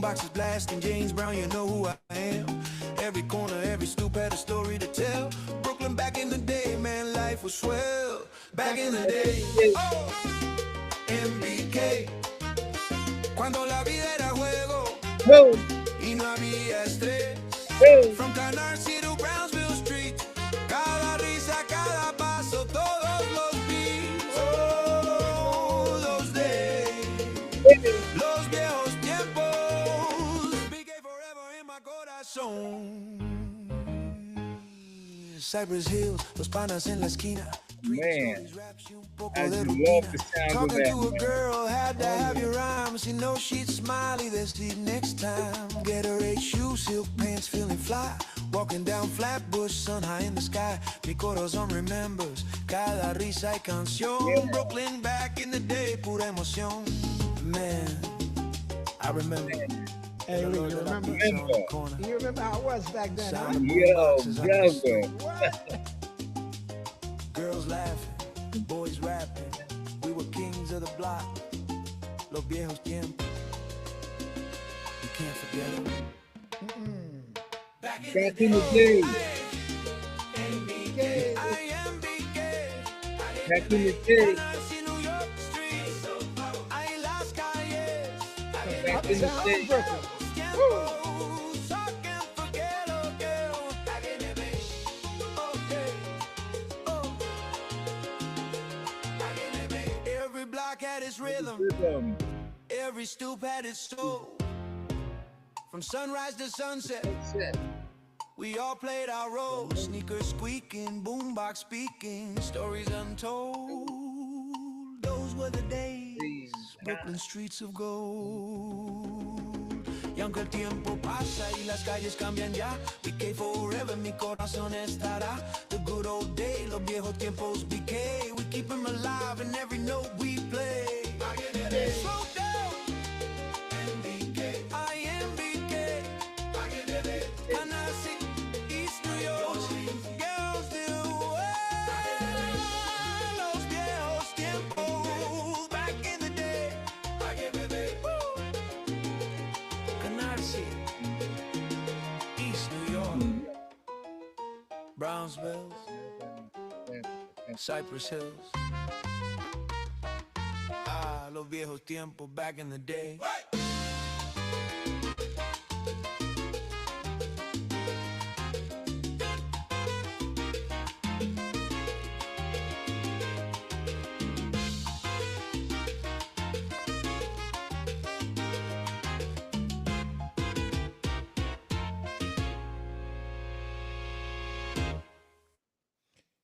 boombox is blasting, James Brown, you know who I am. Every corner, every stoop had a story to tell. Brooklyn back in the day, man, life was swell. Back in the day, oh, MBK. Cuando la vida era juego y no había estrés. From Canarsie to Brownsville Street, cada risa, cada paso, todos los beats. Oh, those days, los viejos tiempos. BK forever in my corazón. Cypress Hills, los panas en la esquina. Man, I just love the sound of Talking that. to a girl, had to have your rhymes. You know she'd smiley, let's see next time. Get her 8 shoes, silk pants, feeling fly. Walking down Flatbush, sun high in the sky. Mi corazón remembers cada risa y canción. Brooklyn back in the day, pura emoción. Man, I remember. Hey, Lee, you remember? You remember how it was back then, huh? Yo, brother. Girls laughing, boys rapping. We were kings of the block. Los viejos tiempos. You can't forget them. Back in the day. Back in the day. Back in the day. Every block had its rhythm. Every stoop had its soul. From sunrise to sunset, we all played our role. Sneakers squeaking, boombox speaking, stories untold. Those were the days, Brooklyn streets of gold. Y aunque el tiempo pasa y las calles cambian ya, BK forever, mi corazón estará. The good old days, los viejos tiempos, BK. We keep them alive in every note we play. Slow down, MBK. I am BK. Canarsie, East New York, girls do los viejos tiempos. Back in the day, Canarsie, East New York, Brownsville, Cypress Hills. Ah, los viejos tiempos back in the day.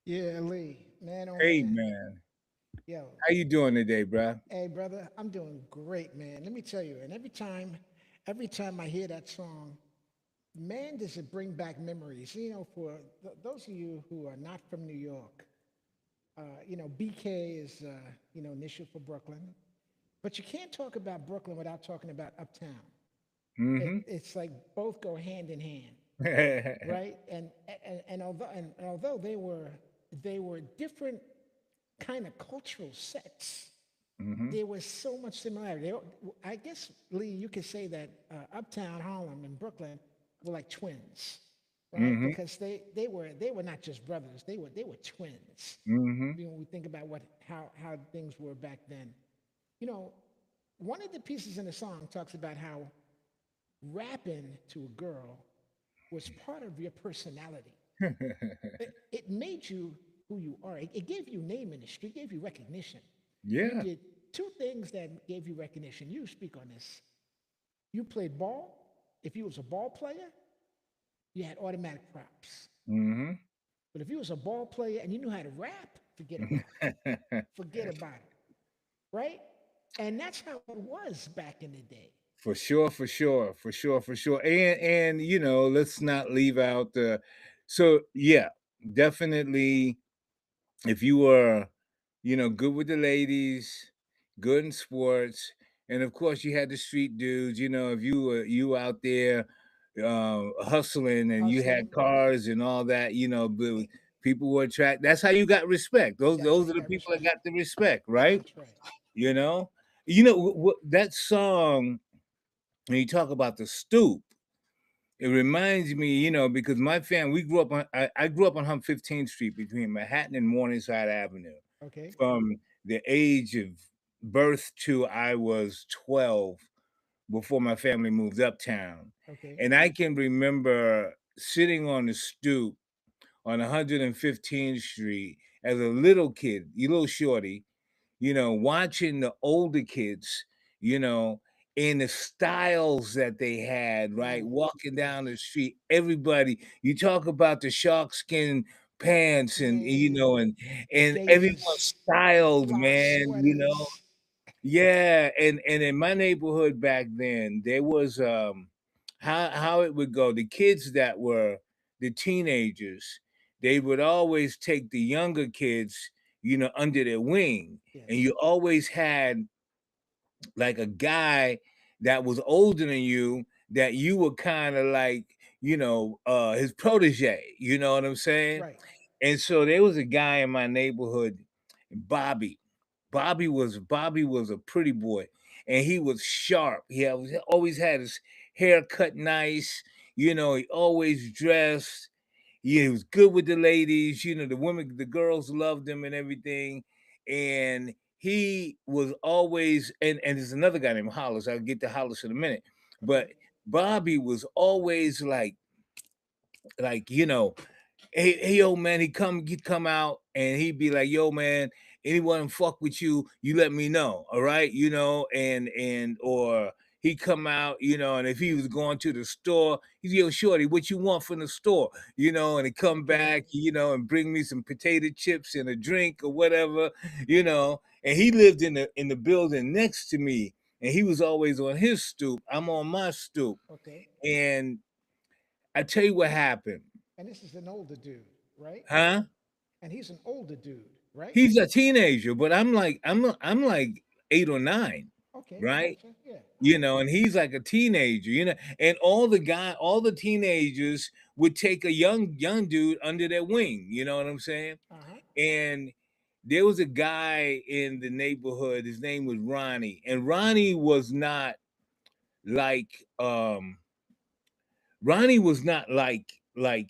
Yeah, Lee, man. Oh Hey, man. man. Yo, How you doing today, bruh? hey, brother, I'm doing great, man. Let me tell you. And every time I hear that song, man, does it bring back memories. You know, for those of you who are not from New York, BK is, initial for Brooklyn. But you can't talk about Brooklyn without talking about Uptown. It's like both go hand in hand, right? And although they were different kind of cultural sets, there was so much similarity. I guess, Lee, you could say that Uptown Harlem and Brooklyn were like twins, right? Because they were not just brothers; they were twins. When we think about how things were back then, you know, one of the pieces in the song talks about how rapping to a girl was part of your personality. It made you who you are. It gave you name in the street, gave you recognition. You Yeah. did two things that gave you recognition. You speak on this. You played ball. If you was a ball player, you had automatic props. But if you was a ball player and you knew how to rap, forget about it. Forget about it. Right? And that's how it was back in the day. For sure, for sure, for sure, for sure. And let's not leave out the so yeah, definitely if you were, good with the ladies, good in sports, and of course you had the street dudes, if you out there hustling and you had Hustling. cars and all that, but people were attracted. That's how you got respect. Those That's how those you are the got people that respect. got the respect, right? That's right. You know, that song when you talk about the stoop, it reminds me, because my family, we grew up on, I grew up on 15th Street between Manhattan and Morningside Avenue. Okay. From the age of birth to I was 12 before my family moved uptown. Okay. And I can remember sitting on the stoop on 115th Street as a little kid, you little shorty, watching the older kids, you know, and the styles that they had, right? Ooh, Walking down the yes. street, everybody, you talk about the shark skin pants and Man, the everyone gaiters, the styled, flock man. sweaters. Yeah, and in my neighborhood back then, there was how it would go. The kids that were the teenagers, they would always take the younger kids, under their wing. And Yes. you always had like a guy that was older than you that you were kind of like, his protege, you know what I'm saying? Right. And so there was a guy in my neighborhood, Bobby. Bobby was a pretty boy, and he was sharp. Always had his hair cut nice. He always dressed. He was good with the ladies. The women, the girls loved him and everything. And he was always, and there's another guy named Hollis. I'll get to Hollis in a minute. But Okay. Bobby was always like hey, yo, man, he'd come out and he'd be like, yo, man, anyone fuck with you, you let me know, all right, and or he'd come out, and if he was going to the store, he's, yo, shorty, what you want from the store, and he'd come Okay. back, and bring me some potato chips and a drink or whatever, and he lived in the building next to me, and he was always on his stoop, I'm on my stoop, Okay. and I tell you what happened, And this is an older dude, right? huh? And he's an older dude, right? He's a teenager, but I'm like 8 or 9, Okay. right? Gotcha. Yeah. All right. And he's like a teenager, and all the teenagers would take a young dude under their wing, you know what I'm saying? Uh-huh. And there was a guy in the neighborhood, his name was Ronnie, and Ronnie was not like like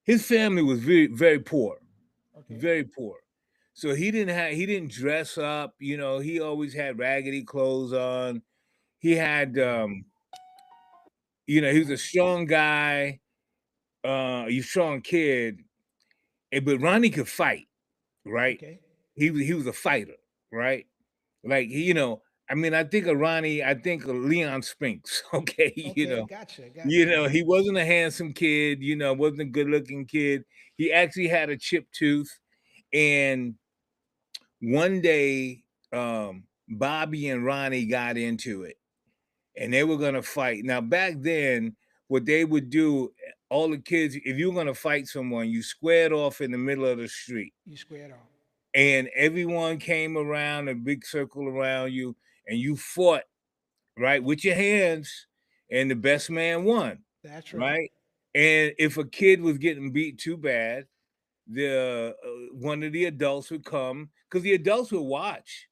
his family was very, very poor. Okay. Very poor. So he didn't dress up, he always had raggedy clothes on. He had he was Uh-huh. a strong guy, a strong kid, but Ronnie could fight, right? Okay. He was a fighter, right? Like I mean, I think of Leon Spinks, okay, Okay. Gotcha. Gotcha. he wasn't a handsome kid, wasn't a good looking kid. He actually had a chipped tooth. And one day, Bobby and Ronnie got into it and they were going to fight. Now, back then, what they would do, all the kids, if you were going to fight someone, you squared off in the middle of the street You squared off. and everyone came around a big circle around you and you fought, right, with your hands, and the best man won, That's right. right? And if a kid was getting beat too bad, the one of the adults would come because the adults would watch.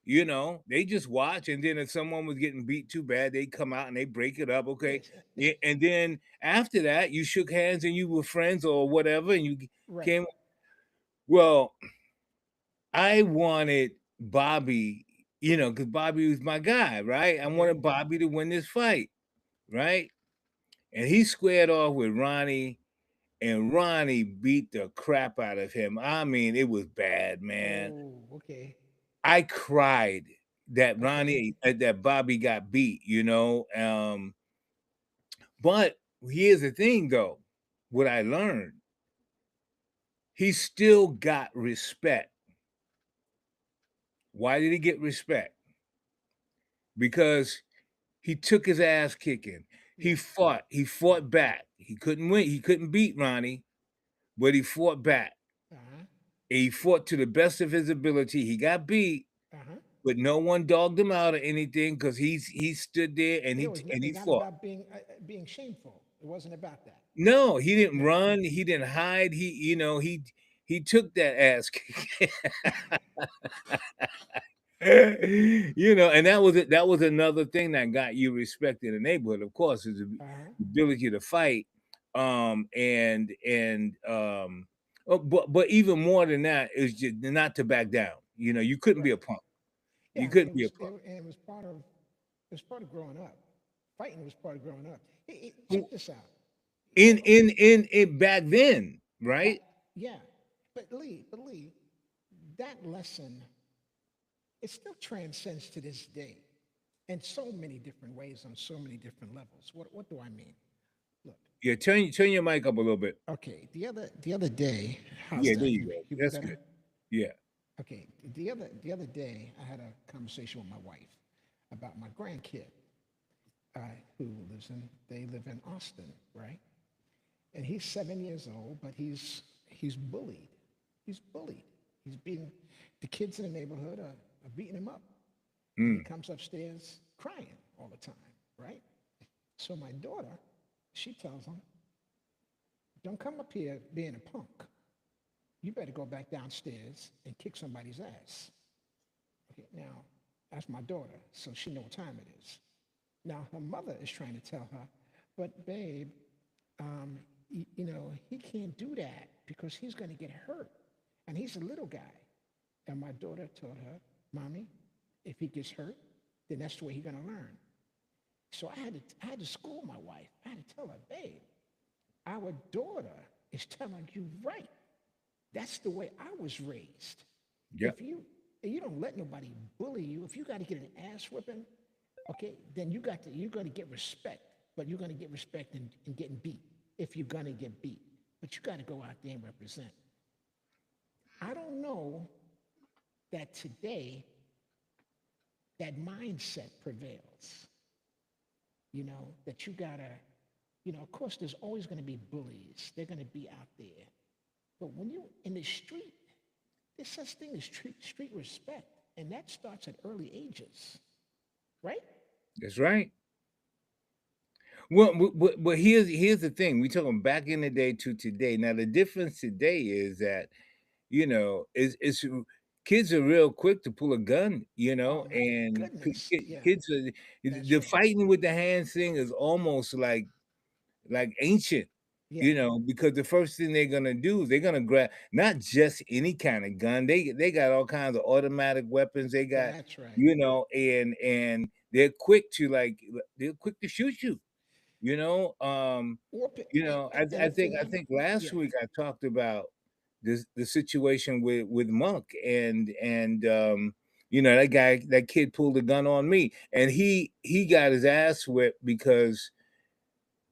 They just watch, and then if someone was getting beat too bad, they'd come out and they break it up. Okay, Yes. yeah, and then after that, you shook hands and you were friends or whatever, and you Right. came. Well, I wanted Bobby, because Bobby was my guy, right? I Okay. wanted Bobby to win this fight, right? And he squared off with Ronnie, and Ronnie beat the crap out of him. I mean, it was bad, man. Oh, okay. I cried that Okay. that Bobby got beat, but here's the thing though, what I learned, he still got respect. Why did he get respect? Because he took his ass kicking. Yes. He fought back. He couldn't win, he couldn't beat Ronnie, but he fought back. Uh-huh. He fought to the best of his ability. He got beat, Uh-huh. but no one dogged him out or anything because he stood there and It was he not fought. about being shameful. It wasn't about that. No, he didn't No. run, he didn't hide, he took that ass kick. You know, and that was another thing that got you respect in the neighborhood, of course, is the ability to fight. But even more than that is just not to back down. You know, you couldn't be a Right. punk. You Yeah, couldn't be a punk. it was part of growing up. Fighting was part of growing up. Check this out. In So back then, back, right? yeah, but Lee, that lesson it still transcends to this day, in so many different ways on so many different levels. What do I mean? Look, Yeah, turn your mic up a little bit. okay, the other day, how's Yeah, there that? you go. You That's better? good. Yeah. Okay, the other day, I had a conversation with my wife about my grandkid, uh, who they live in Austin, right? And he's 7 years old, but he's bullied. He's bullied. He's being the kids in the neighborhood are beating him up, and he Mm, comes upstairs crying all the time, right? So my daughter, she tells him, "Don't come up here being a punk. You better go back downstairs and kick somebody's ass." Okay, now that's my daughter, so she know what time it is. Now her mother is trying to tell her, "But babe, he can't do that because he's going to get hurt, and he's a little guy." And my daughter told her, "Mommy, if he gets hurt, then that's the way he's going to learn." So I had to school my wife. I had to tell her, "Babe, our daughter is telling you right. That's the way I was raised. yeah. If you don't let nobody bully you, if you got to get an ass whipping, okay, then you're going to get respect, but you're going to get respect in getting beat if you're going to get beat. But you got to go out there and represent." I don't know that today that mindset prevails. That you gotta, of course, there's always going to be bullies. They're going to be out there. But when you in the street, there's such thing as street respect, and that starts at early ages, right? That's right. Well, but here's the thing. We talking back in the day to today. Now the difference today is that it's kids are real quick to pull a gun, Oh my and goodness. Yeah, kids are that's the right. fighting with the hands thing is almost like ancient, Yeah, because the first thing they're gonna do is they're gonna grab not just any kind of gun. They got all kinds of automatic weapons. They got, that's right. and they're quick to shoot you. You know, Or, I think last yeah, week I talked about the situation with Monk and that kid pulled a gun on me and he got his ass whipped because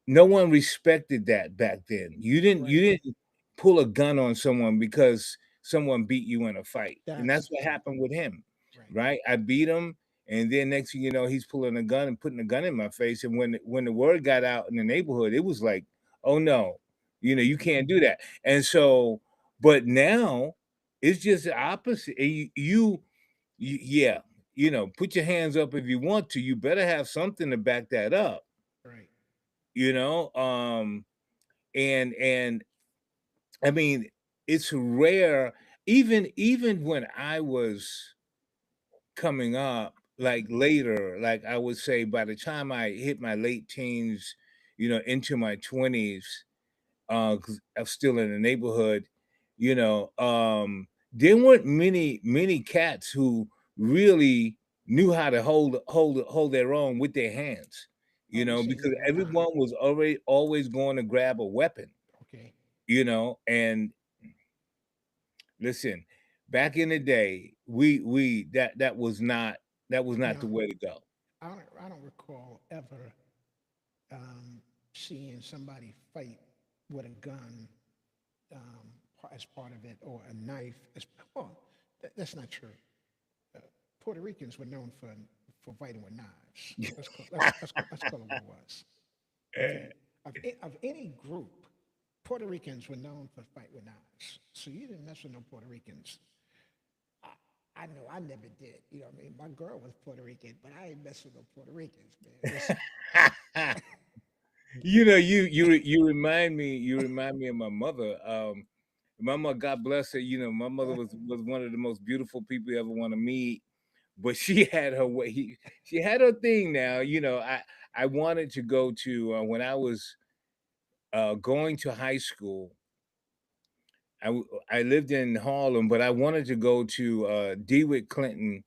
no one respected that back then. You right. didn't pull a gun on someone because someone beat you in a fight, and that's That's what right. happened with him, Right. right? I beat him, and then next thing you know, he's pulling a gun and putting a gun in my face. And when the word got out in the neighborhood, it was like, oh no, you Hmm. can't do that. And so, but now it's just the opposite. And yeah, put your hands up if you want to. You better have something to back that up, Right. you know. And I mean, it's rare. Even when I was coming up, like later, like I would say by the time I hit my late teens, into my 20s, 'cause I'm still in the neighborhood, there weren't many cats who really knew how to hold their own with their hands, Oh, you say because never mind. everyone was already always going to grab a weapon, Okay. and listen, back in the day, we that was not the Now, way to go. I don't recall ever seeing somebody fight with a gun as part of it or a knife. Well, that's not true. Uh, Puerto Ricans were known for fighting with knives. Let's call it what it was. Okay. Of any group, Puerto Ricans were known for fight with knives. So you didn't mess with no Puerto Ricans. I, I know I never did. You know what I mean? My girl was Puerto Rican, but I ain't mess with no Puerto Ricans, man. Listen, You remind me of my mother. My mother, God bless her, my mother was one of the most beautiful people you ever want to meet. but she had her way. She had her thing now. I wanted to go to when I was going to high school. I lived in Harlem, but I wanted to go to DeWitt Clinton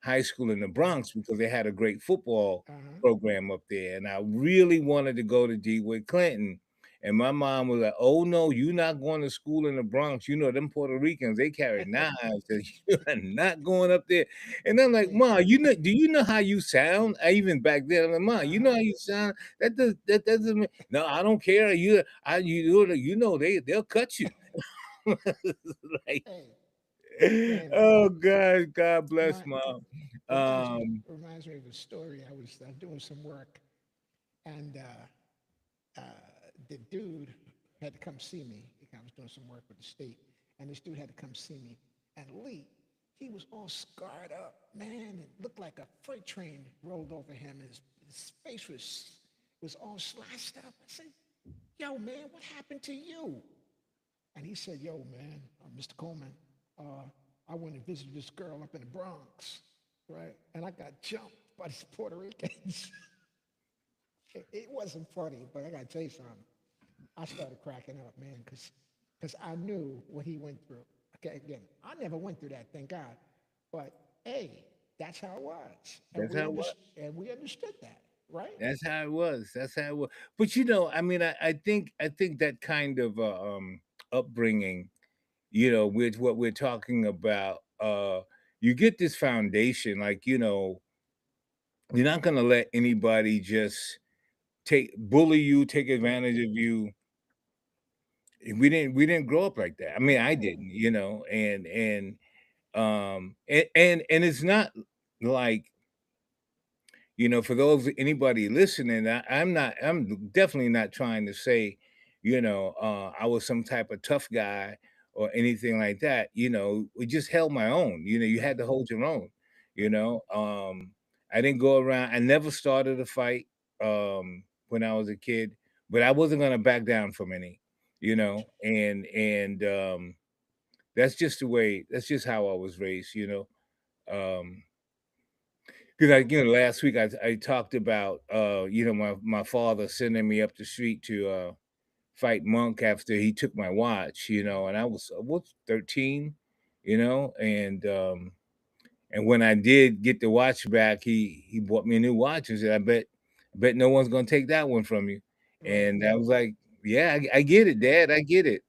High School in the Bronx because they had a great football Uh-huh. program up there, and I really wanted to go to DeWitt Clinton. And my mom was like, "Oh no, you're not going to school in the Bronx. You know them Puerto Ricans, they carry knives. And you are not going up there." And I'm like, Yeah. "Mom, do you know how you sound?" Even back then, I'm like, "Mom, you know Uh-huh. how you sound? That doesn't mean no. I don't care. They'll cut you." Like, Hey, man, oh God, God bless remind, mom. reminds me Um, reminds me of a story. I was doing some work, and uh, the dude had to come see me. I was doing some work with the state, and this dude had to come see me. And Lee, he was all scarred up, man. It looked like a freight train rolled over him. His face was all slashed up. I said, "Yo, man, what happened to you?" And he said, "Yo, man, Mr. Coleman, I went and visited this girl up in the Bronx, right? And I got jumped by these Puerto Ricans." It wasn't funny, but I got to tell you something. I started cracking up, man, because I knew what he went through. Okay, again, I never went through that, thank God. But hey, that's how it was, that's how it was. and we understood that, right? That's how it was. That's how it was. But I mean, I think that kind of upbringing, with what we're talking about, you get this foundation, like, you're not gonna let anybody just take bully you, take Right. advantage of you. We didn't grow up like that. I mean, I No. didn't, and it's not like, for those anybody listening, I'm definitely not trying to say, I was some type of tough guy or anything like that. We just held my own. You had Right. to hold your own, you Right. know. I didn't go around, I never started a fight when I was a kid, but I wasn't gonna back down from any, Gotcha. and that's just how I was raised. Um 'Cause Well, last week I talked about, my father sending me up the street to, fight Monk after he took my watch, right. and I was 13, and when I did get the watch back, he bought me a new watch and said, "I bet no one's gonna take that one from you." Right. And I was like, "Yeah, I get it, Dad, I get it."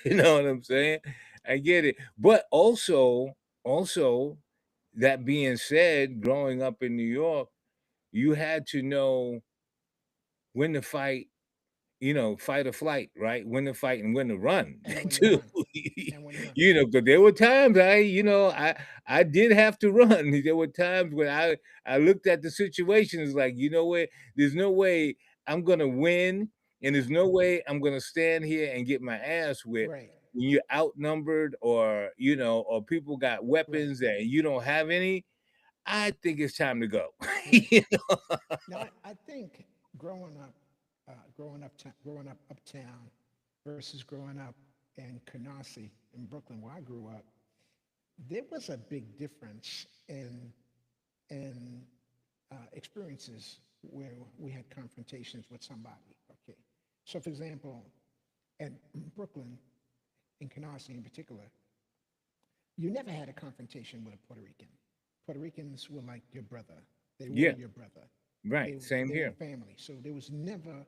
You know what I'm saying? I get it. But also, that being said, growing up in New York, you had to know when to fight, fight or flight, right? When to fight and when to run And when to too. run. And when to run. Because there were times I did have to run. There were times when I looked at the situation as like, you know what? There's no way I'm gonna win, and there's no way I'm gonna stand here and get my ass whipped Right. when you're outnumbered, or people got Right. weapons and you don't have any. I think it's time to go. Right. You know? Now, I think growing up, growing up uptown versus growing up in Canarsie in Brooklyn, where I grew up, there was a big difference in experiences where we had confrontations with somebody. Okay, so for example, in Brooklyn, in Canarsie in particular, you never had a confrontation with a Puerto Rican. Puerto Ricans were like your brother. They were Yeah, your brother. right. Same They were here. family. So there was never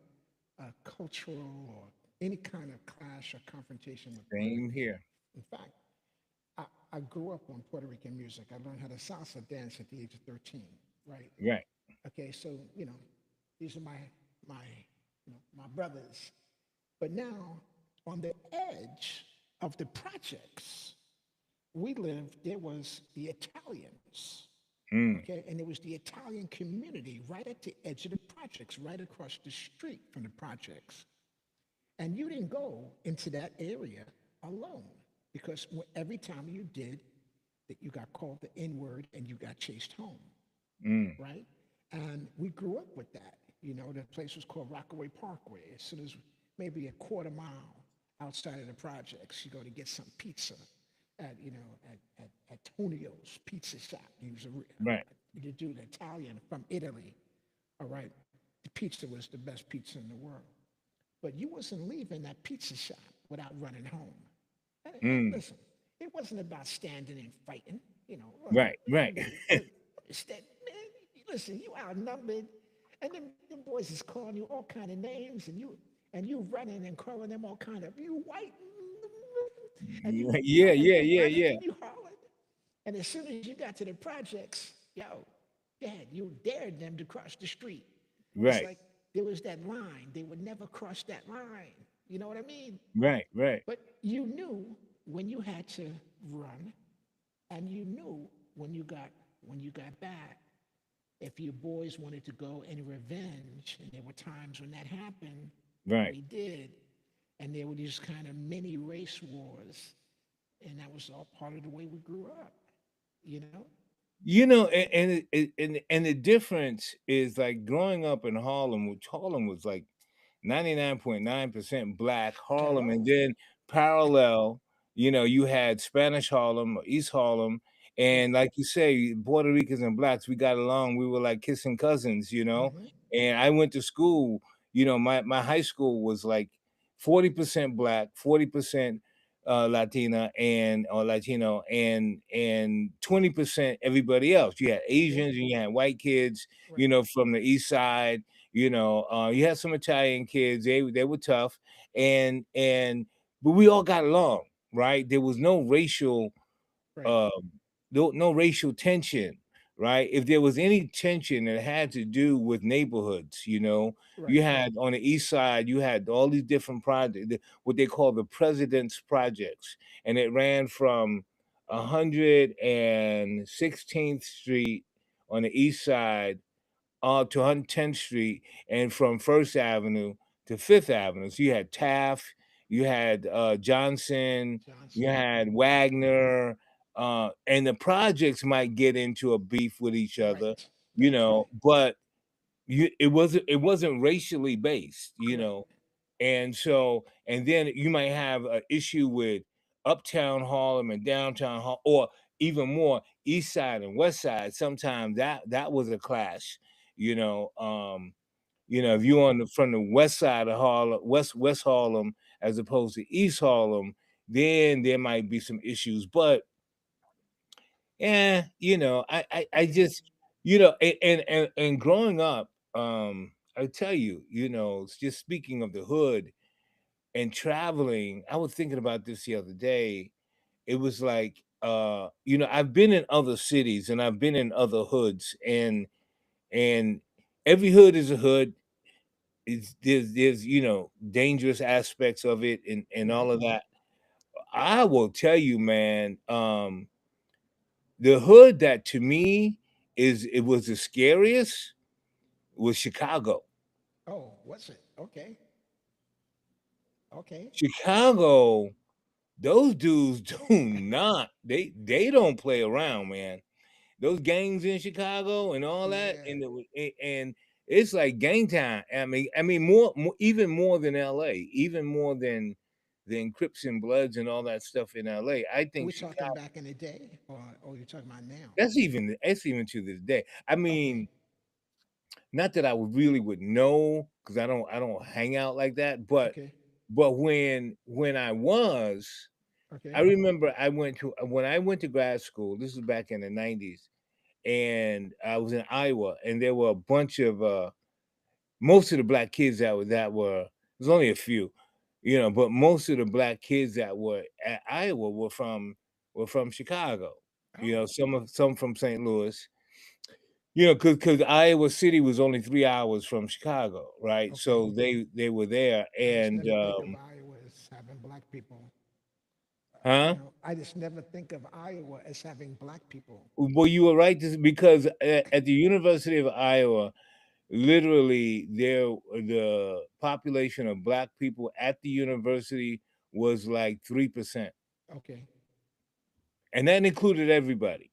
a cultural or any kind of clash or confrontation with Puerto Same Ricans. here. In fact, I grew up on Puerto Rican music. I learned how to salsa dance at the age of 13, right? Right. Okay, so these are my my brothers. But now on the edge of the projects we lived, there was the Italians. Mm, Okay, and it was the Italian community right at the edge of the projects, right across the street from the projects. And you didn't go into that area alone because every time you did, that you got called the N word and you got chased home, mm. right? And we grew up with that. The place was called Rockaway Parkway. As soon as maybe a quarter mile outside of the projects, you go to get some pizza at Tonio's Pizza Shop. He was Right. the dude Italian from Italy. All right, the pizza was the best pizza in the world. But you wasn't leaving that pizza shop without running home. Mm. Listen, it wasn't about standing and fighting. You know, Right. Right. listen, you outnumbered, and them boys is calling you all kind of names, and you running and calling them all kind of you white, and you Yeah. running Yeah. and Yeah. running Yeah. and you hollering. And as soon as you got to the projects, yo, Dad, you dared them to cross the street. It's Right. like there was that line. They would never cross that line. You know what I mean? Right. Right. But you knew when you had to run, and you knew when you got back. If your boys wanted to go in revenge, and there were times when that happened, Right. we did, and there were these kind of mini race wars, and that was all part of the way we grew up. You know? And the difference is like growing up in Harlem, which Harlem was like 99.9% black Harlem, and Hello. then parallel, you had Spanish Harlem or East Harlem, Right. and like you say, Puerto Ricans and blacks, we got along. We were like kissing cousins. Mm-hmm. And I went to school. My high school was like 40% black, 40% Latina and or Latino, and 20% everybody else. You had Okay. Asians and you had white kids, Right. from the east side. You had some Italian kids. They were tough, and but we all got along, right? There was no racial Right. um, no racial tension, right? If there was any tension that had to do with neighborhoods, you Right. had on the east side, you had all these different projects, what they call the President's Projects, and it ran from 116th Street on the east side to 110th Street, and from First Avenue to Fifth Avenue. So you had Taft, you had Johnson, you Johnson. had Wagner, and the projects might get into a beef with each other, Right. That's right. but it wasn't racially based, Right. and then you might have an issue with uptown Harlem and downtown Harlem, or even more east side and west side. Sometimes that was a clash, if Mm-hmm. you're from the west side of Harlem, West Harlem, as opposed to East Harlem, then there might be some issues. But yeah, I Okay. just, and growing up, I tell you, just speaking of the hood and traveling, I was thinking about this the other day. It was like, I've been in other cities and I've been in other hoods, and every hood is a hood. There's dangerous aspects of it, and Right. all of that. I will tell you, man, the hood that to me it was the scariest was Chicago. Oh, what's it? Okay. Okay. Chicago, those dudes do not they don't play around, man. Those gangs in Chicago and all that, Yeah. and it's like gang time. I mean more even more than LA, even more than Crips and Bloods and all that stuff in LA. I Are think we talking Chicago, back in the day, or you're talking about now? that's even to this day. I Okay. mean, not that I would really would know, because I don't hang out like that, but Okay. when I Okay. remember when I went to grad school. This was back in the 90s, and I was in Iowa, and there were a bunch of most of the black kids that were there's only a few, but most of the black kids that were at Iowa were from Chicago. Oh. Some from St. Louis. Because Iowa City was only 3 hours from Chicago, right? Okay. So they were there, I just and never think of Iowa as having black people. huh? I just never think of Iowa as having black people. Well, you were right, because at the University of Iowa, literally, the population of black people at the university was like 3%, Okay. and that included everybody.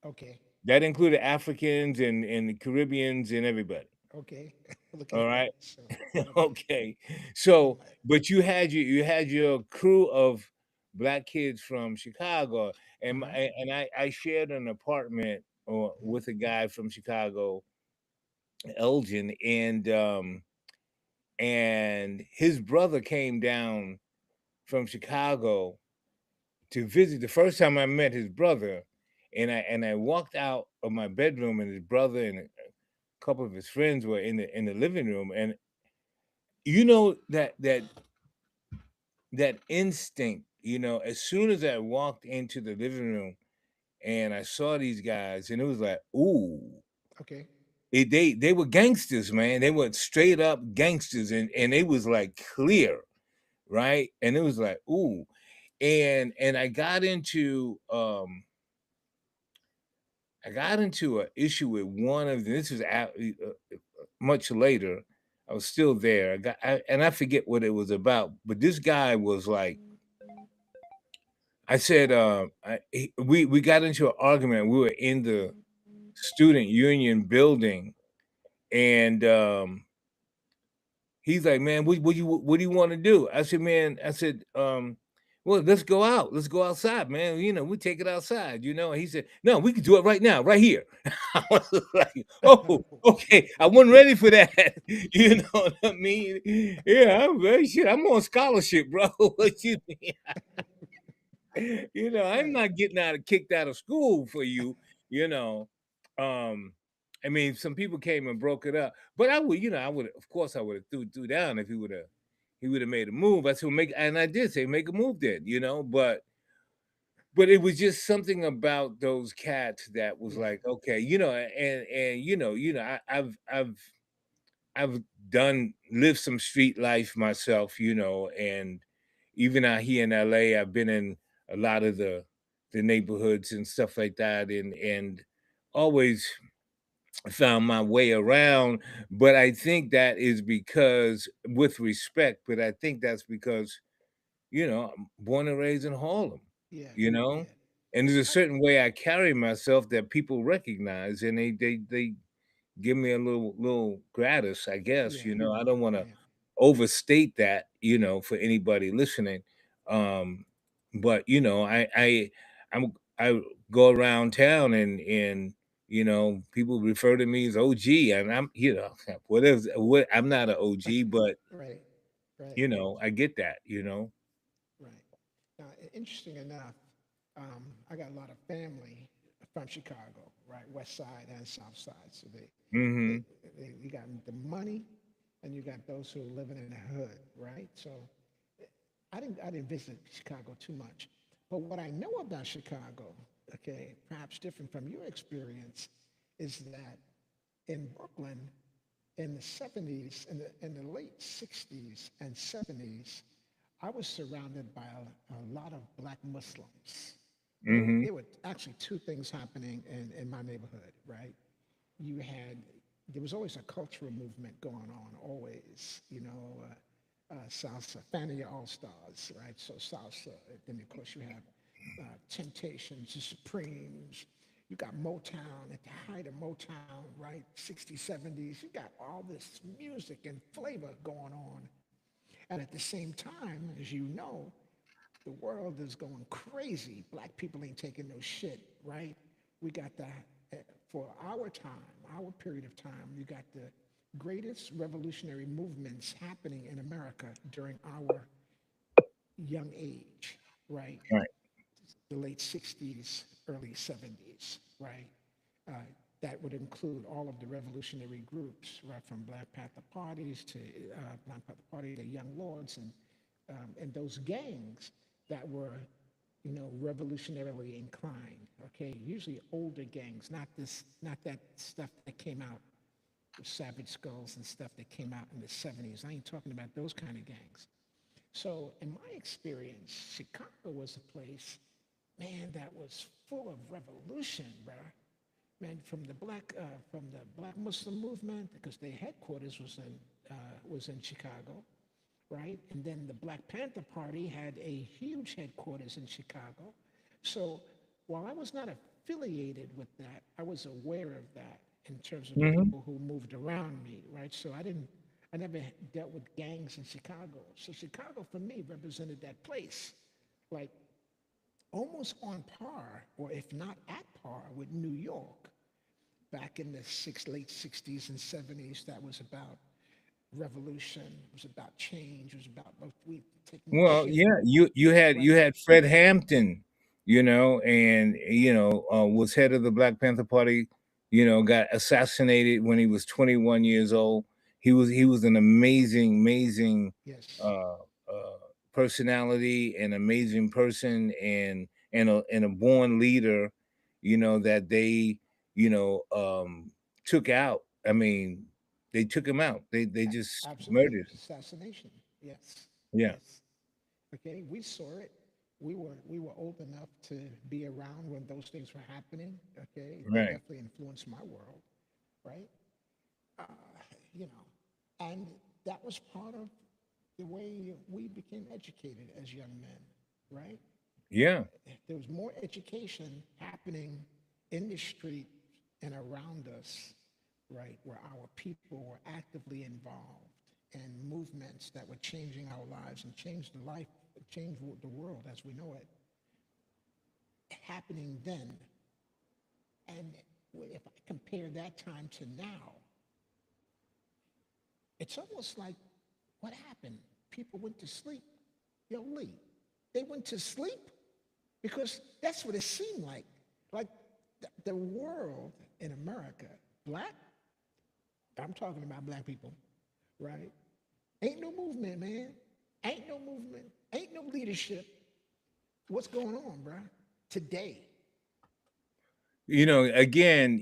Okay. That included Africans and the Caribbeans and everybody. Okay. Look All at that. right. So, okay. Okay. All So, right. but you had your crew of black kids from Chicago, and Uh-huh. I shared an apartment with a guy from Chicago, Elgin, and his brother came down from Chicago to visit. The first time I met his brother, and I walked out of my bedroom, and his brother and a couple of his friends were in the living room, and you know that instinct, as soon as I walked into the living room and I saw these guys, and it was like, ooh, Okay. they were gangsters, man. They were straight up gangsters, and it was like clear, right? And it was like, ooh, and I got into an issue with one of this was much later. I was still there. And I forget what it was about, but this guy was like, I said, we got into an argument. We were in the student union building, and he's like, man, what do you want to do? I said, man, well, let's go out. Let's go outside, man. We take it outside, And he said, no, we can do it right now, right here. I was like, oh, okay. I wasn't ready for that. You know what I mean? Yeah, I'm on scholarship, bro. What you mean? I'm Right. not getting kicked out of school for you, you know. Um, I mean, some people came and broke it up, but I would, of course, I would have threw down if he would have made a move. I said, and I did say, make a move then, but it was just something about those cats that was Yeah. like, okay, and I've done lived some street life myself, and even out here in LA, I've been in a lot of the neighborhoods and stuff like that, and always found my way around. But I think that is because, with respect, but I think that's because I'm born and raised in Harlem, Yeah. you know, Yeah. and there's a I, certain way I carry myself that people recognize, and they give me a little gratis, I guess. yeah. I don't want to Yeah. overstate that, for anybody listening. Um, but I go around town, and people refer to me as OG, and I'm what I'm not an OG, but Right. Right. I get that. Right. Now, interesting enough, I got a lot of family from Chicago, right, West Side and South Side. So they, Hmm. you got the money, and you got those who are living in the hood, right? So I didn't visit Chicago too much, but what I know about Chicago, okay, perhaps different from your experience, is that in Brooklyn in the 70s, in the late 60s and 70s, I was surrounded by a lot of black Muslims. Hmm. There were actually two things happening in my neighborhood, right? You had, there was always a cultural movement going on, always, salsa, Fania All Stars, right? So salsa, then of course you have Temptations, the Supremes. You got Motown at the height of Motown, right? 60s, 70s. You got all this music and flavor going on. And at the same time, as you know, the world is going crazy. Black people ain't taking no shit, right? We got for our time, our period of time, you got the greatest revolutionary movements happening in America during our young age, right? Right. The late 60s, early 70s, right? Uh, that would include all of the revolutionary groups, right, from Black Panther parties to Black Panther Party to Young Lords, and those gangs that were, revolutionarily inclined. Okay, usually older gangs, not that stuff that came out with Savage Skulls and stuff that came out in the 70s. I ain't talking about those kind of gangs. So, in my experience, Chicago was a place, man, that was full of revolution, bro. Man, from the Black Muslim movement, because their headquarters was in Chicago, right? And then the Black Panther Party had a huge headquarters in Chicago. So, while I was not affiliated with that, I was aware of that in terms of the Hmm. people who moved around me, right? So I never dealt with gangs in Chicago. So Chicago for me represented that place. Like almost on par, or if not at par, with New York back in the late 60s and 70s. That was about revolution, it was about change, it was about both we taking a Well, shift, yeah, you right? had Fred Hampton, and was head of the Black Panther Party. Got assassinated when he was 21 years old. He was an amazing Yes, uh, personality, an amazing person, and a born leader. That they took out. I mean, they took him out. They just absolutely. It murdered was him. assassination. Yes, Yeah, yes. Okay, we saw it. We were old enough to be around when those things were happening. Okay, they right. definitely influenced my world, right? Uh, you know, and that was part of the way we became educated as young men, right? Yeah. There was more education happening in the street and around us, right, where our people were actively involved in movements that were changing our lives and change the world as we know it, happening then. And if I compare that time to now, it's almost like what happened? People went to sleep. Yo, Lee, they went to sleep because that's what it seemed like. Like the world in America, black, I'm talking about black people, right? Ain't no movement, man. Ain't no movement. Ain't no leadership. What's going on, bro? Today. Again,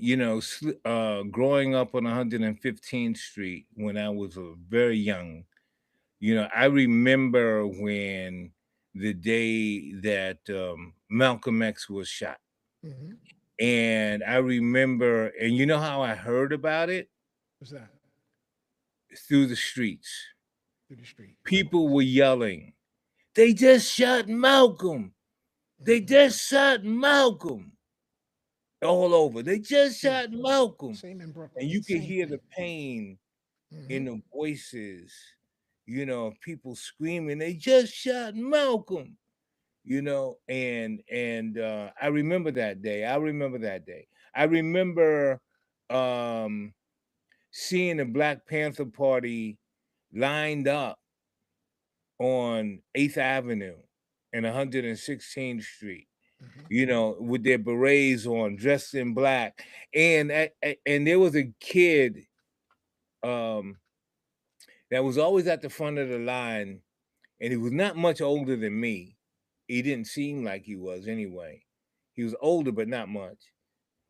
growing up on 115th Street when I was very young, I remember when the day that Malcolm X was shot. Mm-hmm. And I remember, and you know how I heard about it? What's that? Through the streets. Through the street. People were yelling, "They just shot Malcolm. They Mm-hmm. just shot Malcolm." All over. They just Yeah. shot Malcolm. Same in And Brooklyn. you could Same hear the thing. pain Mm-hmm. in the voices, of people screaming, "They just shot Malcolm," and I remember that day. I remember that day. I remember um seeing the Black Panther Party lined up on 8th Avenue and 116th Street, Mm-hmm. with their berets on, dressed in black. And there was a kid um that was always at the front of the line, and he was not much older than me. He didn't seem like he was anyway. He was older, but not much.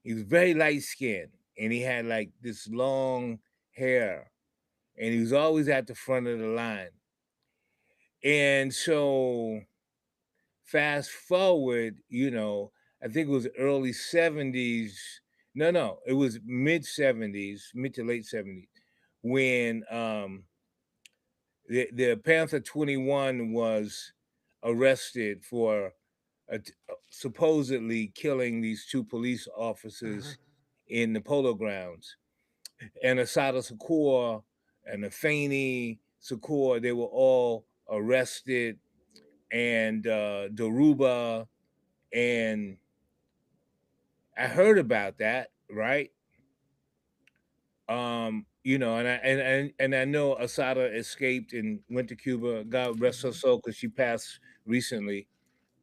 He was very light skinned, and he had like this long hair, and he was always at the front of the line. And so, fast forward, I think it was early 70s. No, it was mid 70s, mid to late 70s, when the Panther 21 was arrested for supposedly killing these two police Uh-huh. officers in the Polo Grounds. And Asada Shakur and Afeni Shakur, they were all arrested, and Daruba, and I heard about that, right? And I know Asada escaped and went to Cuba. God rest her Mm-hmm. soul, because she passed recently.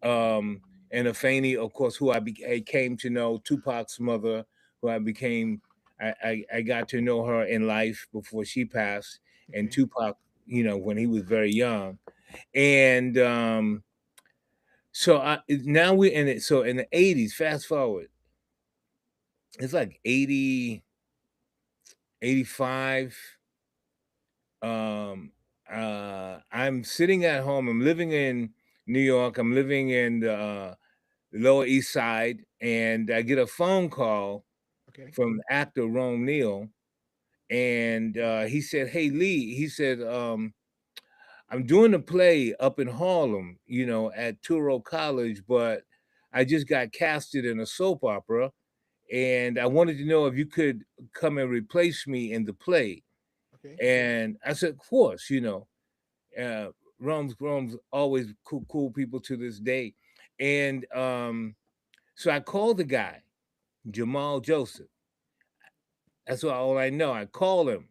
Um, and Afeni, of course, who I came to know, Tupac's mother, who I got to know her in life before she passed, and Okay. Tupac, when he was very young. And so now we're in it. So in the 80s, fast forward, it's like 80, 85. um I'm sitting at home. I'm living in New York. I'm living in the Lower East Side, and I get a phone call Okay. from actor Rome Neal, and he said, "Hey Lee," he said, "I'm doing a play up in Harlem, at Touro College, but I just got casted in a soap opera, and I wanted to know if you could come and replace me in the play." Okay. And I said, "Of course." Uh, Rome's always cool people to this day. And so I called the guy, Jamal Joseph. That's all I know. I called him.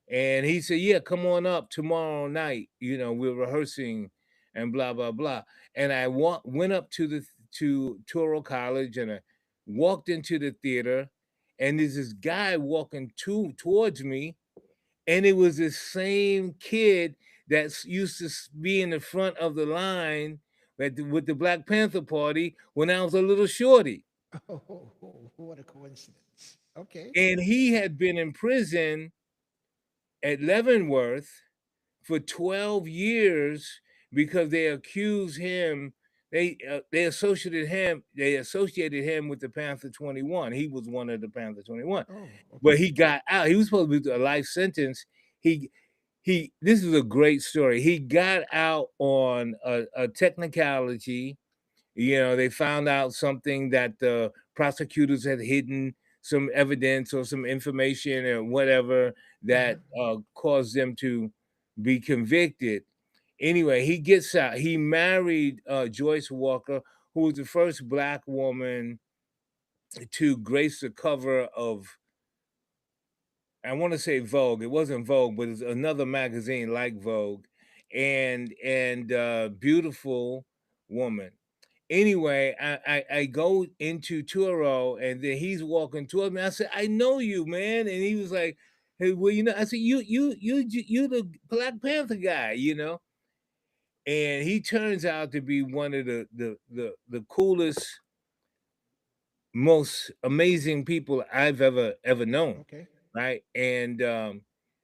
And he said, "Yeah, come on up tomorrow night. You know, we're rehearsing and blah blah blah." And I went up to Toro College, and I walked into the theater, and there's this guy walking towards me, and it was the same kid that used to be in the front of the line with the Black Panther Party when I was a little shorty. Oh, what a coincidence. Okay. And he had been in prison at Leavenworth for 12 years because they accused him. They associated him with the Panther 21. He was one of the Panther 21, Oh, but okay. he got out. He was supposed to be a life sentence. He This is a great story. He got out on a technicality. You know, they found out something that the prosecutors had hidden, some evidence or some information or whatever Uh-huh. that caused them to be convicted. Anyway, he gets out. He married Joyce Walker, who was the first Black woman to grace the cover of, I want to say Vogue. It wasn't Vogue, but it's another magazine like Vogue, and beautiful woman. Anyway, I go into Turo, and then he's walking towards me. I said, "I know you, man," and he was like, "Hey, well, you know," I said, "You the Black Panther guy, you know." And he turns out to be one of the coolest, most amazing people I've ever known, Okay. right? And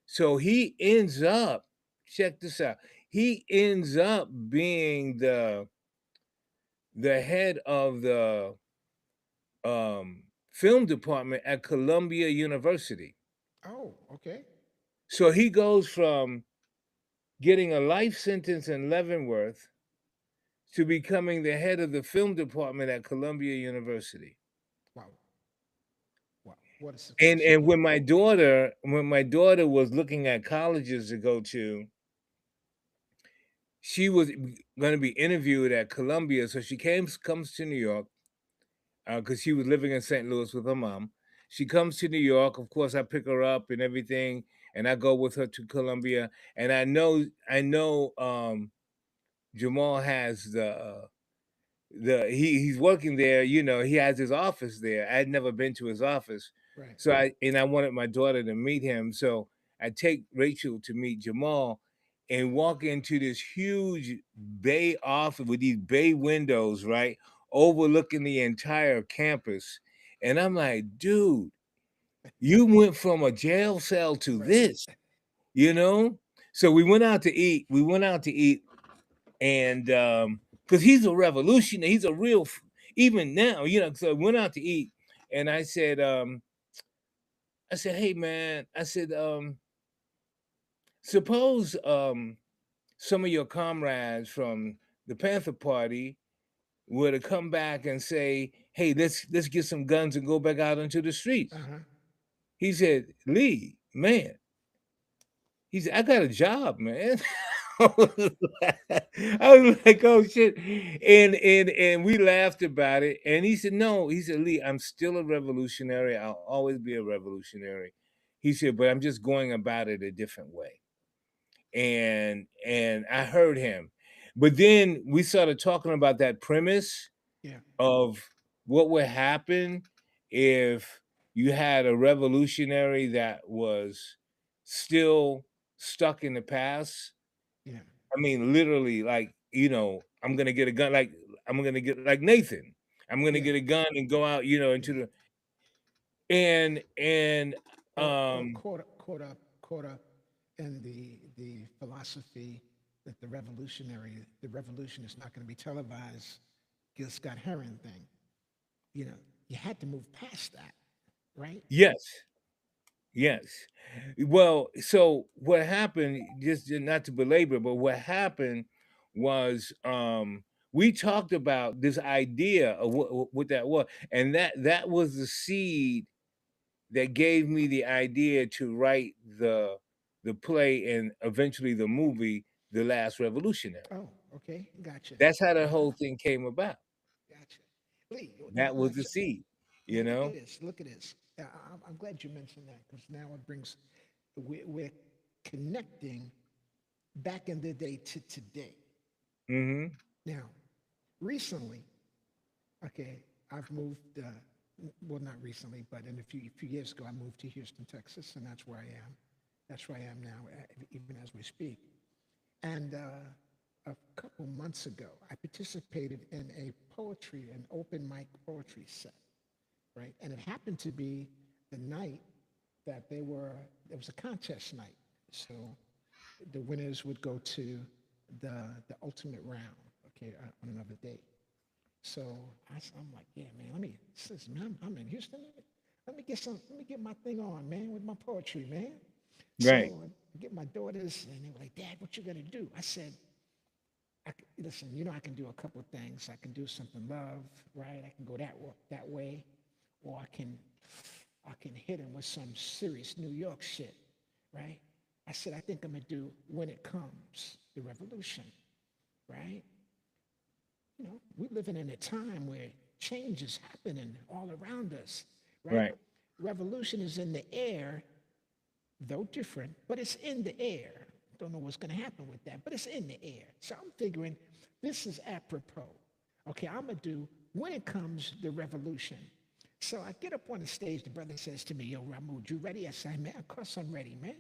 so he ends up, check this out, he ends up being the head of the film department at Columbia University. Oh, okay. So he goes from getting a life sentence in Leavenworth to becoming the head of the film department at Columbia University. Wow. Wow. What a And success story. when my daughter was looking at colleges to go to, she was going to be interviewed at Columbia. So she comes to New York because she was living in St. Louis with her mom. She comes to New York. Of course, I pick her up and everything, and I go with her to Columbia. And I know Jamal has he's working there. You know, he has his office there. I had never been to his office, Right. so I wanted my daughter to meet him. So I take Rachel to meet Jamal, and walk into this huge bay office with these bay windows, right, overlooking the entire campus. And I'm like, dude, you went from a jail cell to Right. this, you know? So we went out to eat. We went out to eat, and because he's a revolutionary, he's a real, even now, you know. So I went out to eat, and I said, "Hey, man," I said, "Suppose some of your comrades from the Panther Party were to come back and say, 'Hey, let's get some guns and go back out into the streets.'" Uh-huh. He said, "Lee, man," he said, "I got a job, man." I was like, "Oh shit," and we laughed about it. And he said, "No," he said, "Lee, I'm still a revolutionary. I'll always be a revolutionary." He said, "But I'm just going about it a different way." And I heard him. But then we started talking about that premise Yeah. of what would happen if you had a revolutionary that was still stuck in the past. Yeah. I mean, literally, like, you know, I'm gonna get a gun, like I'm gonna get like Nathan. I'm gonna Yeah. get a gun and go out, you know, into Yeah. the and Or caught up in the philosophy that the revolution is not going to be televised. Gil Scott Heron thing. You know, you had to move past that, right? yes, yes. Well, so what happened, just not to belabor, but what happened was we talked about this idea of what that was, and that was the seed that gave me the idea to write the play and eventually the movie, The Last Revolutionary. Oh, Okay, gotcha. That's how the whole thing came about. Gotcha. Lee, That was the seed, now you look at know? this. Look at this. I'm glad you mentioned that because now it brings, we're connecting back in the day to today. Mm-hmm. Now, recently, okay, I've moved, well, not recently, but in a few years ago, I moved to Houston, Texas, and that's where I am. That's where I am now, even as we speak. And a couple months ago, I participated in an open mic poetry set, right? And it happened to be the night that it was a contest night. So the winners would go to the ultimate round, okay, on another date. So I'm like, yeah, man, listen, man, I'm in Houston. Let me get my thing on, man, with my poetry, man. Right. So I get my daughters, and they were like, Dad, what you gonna do? I said, listen, I can do a couple of things. I can do something love, right? I can go that way, or I can hit him with some serious New York shit, right? I said, I think I'm gonna do When It Comes, the revolution, right? We're living in a time where change is happening all around us, right? Right. Revolution is in the air, though different, but it's in the air. Don't know what's going to happen with that, but it's in the air. So I'm figuring this is apropos. Okay, I'm going to do When It Comes, the revolution. So I get up on the stage. The brother says to me, Yo, Ramoud, you ready? I say, man, of course I'm ready, man.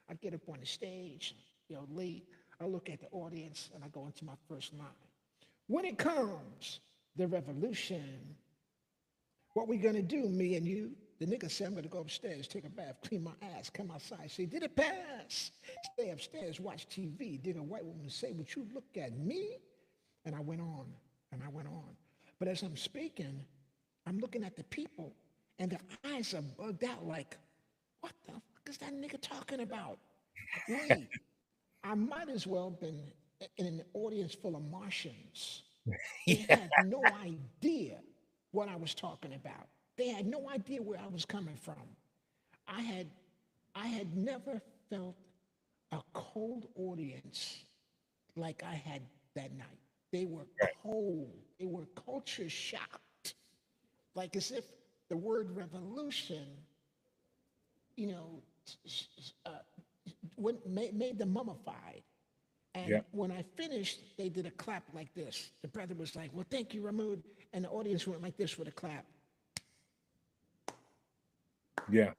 I get up on the stage. Yo, Lee, I look at the audience and I go into my first line. When it comes, the revolution, what we gonna do, me and you? The nigga said, I'm gonna go upstairs, take a bath, clean my ass, come outside, say, did it pass? Stay upstairs, watch TV. Did a white woman say, would you look at me? And I went on, and I went on. But as I'm speaking, I'm looking at the people, and their eyes are bugged out like, what the fuck is that nigga talking about? Lee, I might as well have been in an audience full of Martians. They Yeah. had no idea what I was talking about. They had no idea where I was coming from. I had I had never felt a cold audience like I had that night. They were cold. They were culture shocked. Like as if the word revolution, you know, uh, made them mummified. And Yeah. when I finished, they did a clap like this. The brother was like, well, thank you, Ramoud. And the audience went like this with a clap. Yeah.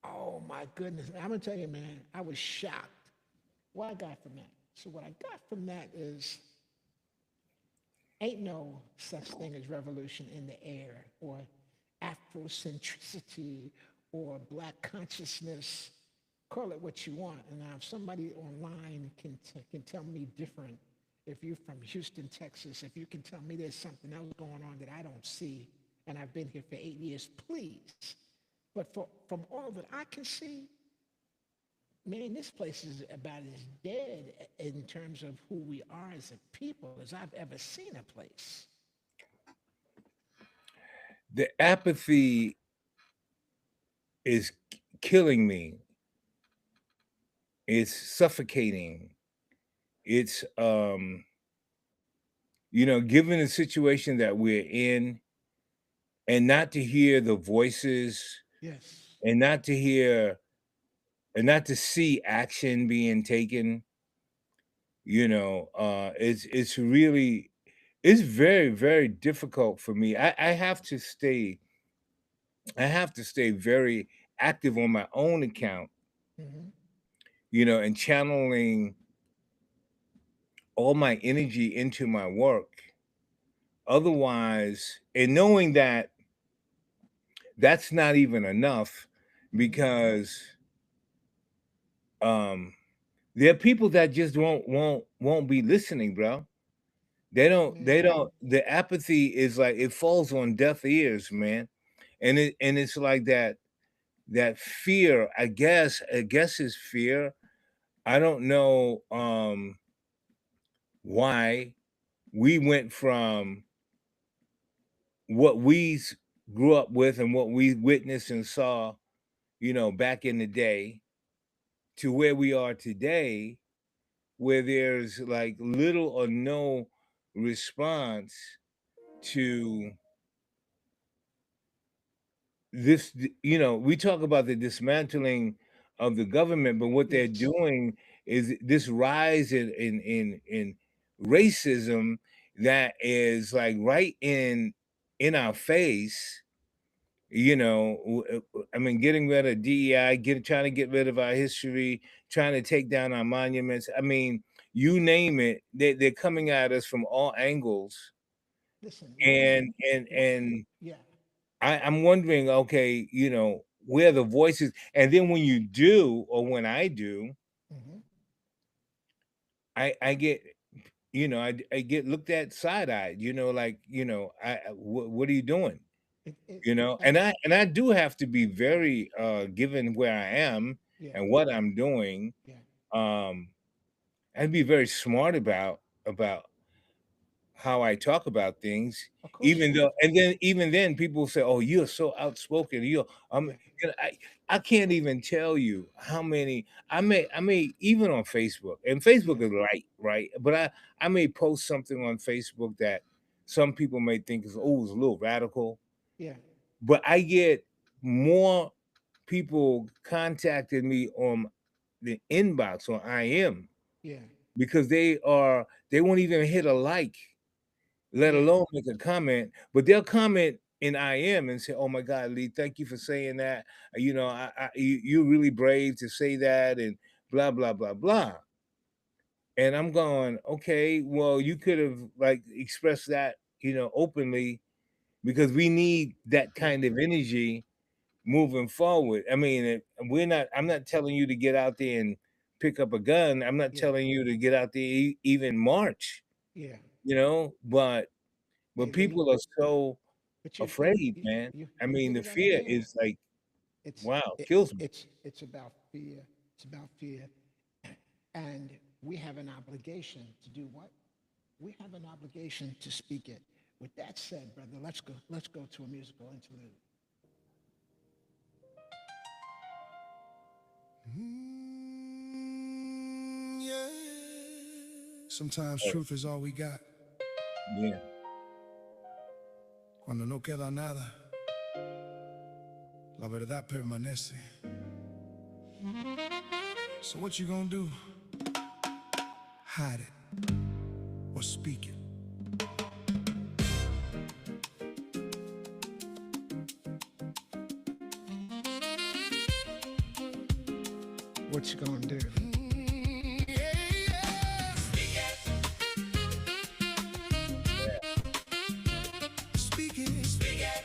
Oh my goodness. I'm gonna tell you, man, I was shocked. What I got from that. So what I got from that is ain't no such thing as revolution in the air or Afrocentricity or black consciousness. Call it what you want. And now if somebody online can tell me different, if you're from Houston, Texas, if you can tell me there's something else going on that I don't see, and I've been here for 8 years, please. But from all that I can see, man, this place is about as dead in terms of who we are as a people as I've ever seen a place. The apathy is killing me. It's suffocating. It's given the situation that we're in, and not to hear the voices, Yes. and not to hear and not to see action being taken, it's really it's very, very difficult for me. I have to stay very active on my own account, Mm-hmm. and channeling all my energy into my work. Otherwise, and knowing that that's not even enough, Mm-hmm. because um there are people that just won't be listening, bro. Man. The apathy is like it falls on deaf ears, man. And it's like that fear, I guess is fear. I don't know why we went from what grew up with and what we witnessed and saw, back in the day, to where we are today, where there's like little or no response to this. We talk about the dismantling of the government, but what they're Yes. doing is this rise in racism that is like right in our face. I mean, getting rid of DEI, trying to get rid of our history, trying to take down our monuments. I mean, you name it, they're coming at us from all angles. Listen, And yeah. I'm wondering, okay, where the voices, and then when you do, or when I do, Mm-hmm. I get, I get looked at side-eyed, like, what are you doing? And And I do have to be very given where I am yeah, and what I'm doing. yeah. um I'd be very smart about how I talk about things, Of course you even have. though, and then even then people say, "Oh, you're so outspoken." Yeah, I can't even tell you how many I may even on Facebook, and Facebook yeah, is right, but I may post something on Facebook that some people may think is, oh, it's a little radical, yeah, but I get more people contacted me on the inbox on IM yeah, because they won't even hit a like, let yeah, alone make a comment, but they'll comment in IM and say, "Oh my God, Lee, thank you for saying that. You're really brave to say that," and blah blah blah blah. And I'm going, okay, well, you could have like expressed that, openly, because we need that yeah, kind of energy moving forward. I mean, I'm not telling you to get out there and pick up a gun. I'm not yeah, telling you to get out there even march, yeah. but Hey, Lee, people are so but afraid, man. I you mean, hit the it on the fear nail. is like, It's wow, kills me. it's about fear. It's about fear, and we have an obligation to do what? We have an obligation to speak it. With that said, brother, let's go to a musical interlude. Yeah. Sometimes truth is all we got. Yeah. Cuando no queda nada, la verdad permanece. So what you gonna do? Hide it or speak it? What you gonna do? Speak it. Speak it.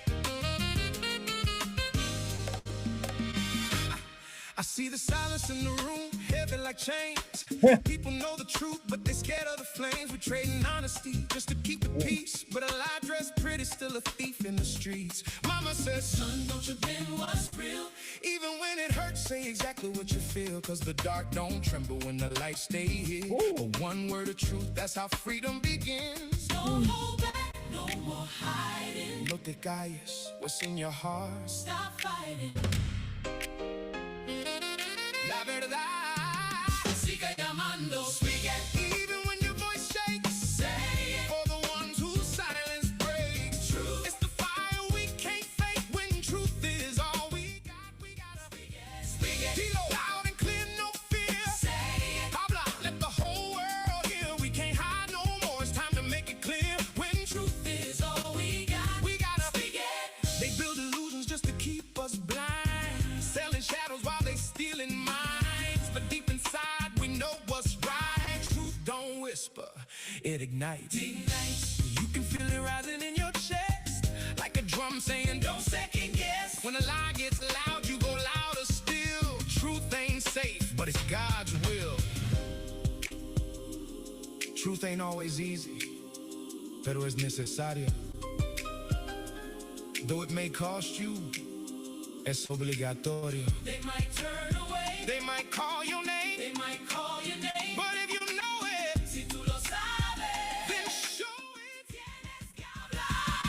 I see the silence in the room, heavy like chains. People know the truth, but they're scared of the flames. We're trading honesty just to keep the peace. But a lie dressed pretty, still a thief in the streets. Mama says, son, don't you bend what's real. Even when it hurts, say exactly what you feel. Cause the dark don't tremble when the light stay here. But one word of truth, that's how freedom begins. Don't hold back, no more hiding. No te calles, what's in your heart? Stop fighting. La verdad sigue llamando. Speak it. Even when your voice shakes, say it. For the ones whose silence breaks. Truth. It's the fire we can't fake. When truth is all we got, we gotta speak it. Speak it. Dilo. Loud and clear, no fear. Say it. Habla, let the whole world hear. We can't hide no more. It's time to make it clear. When truth is all we gotta speak it. They build illusions just to keep us blind, selling shadows while they stealing minds. But deep inside we know what's right. Truth don't whisper, it ignites. You can feel it rising in your chest, like a drum saying don't second guess. When a lie gets loud, you go louder still. Truth ain't safe, but it's God's will. Truth ain't always easy, pero es necesario. Though it may cost you, es obligatorio. They might turn away. They might call your name. They might call your name. But if you know it, si tú lo sabes, then show it. Tienes que hablar.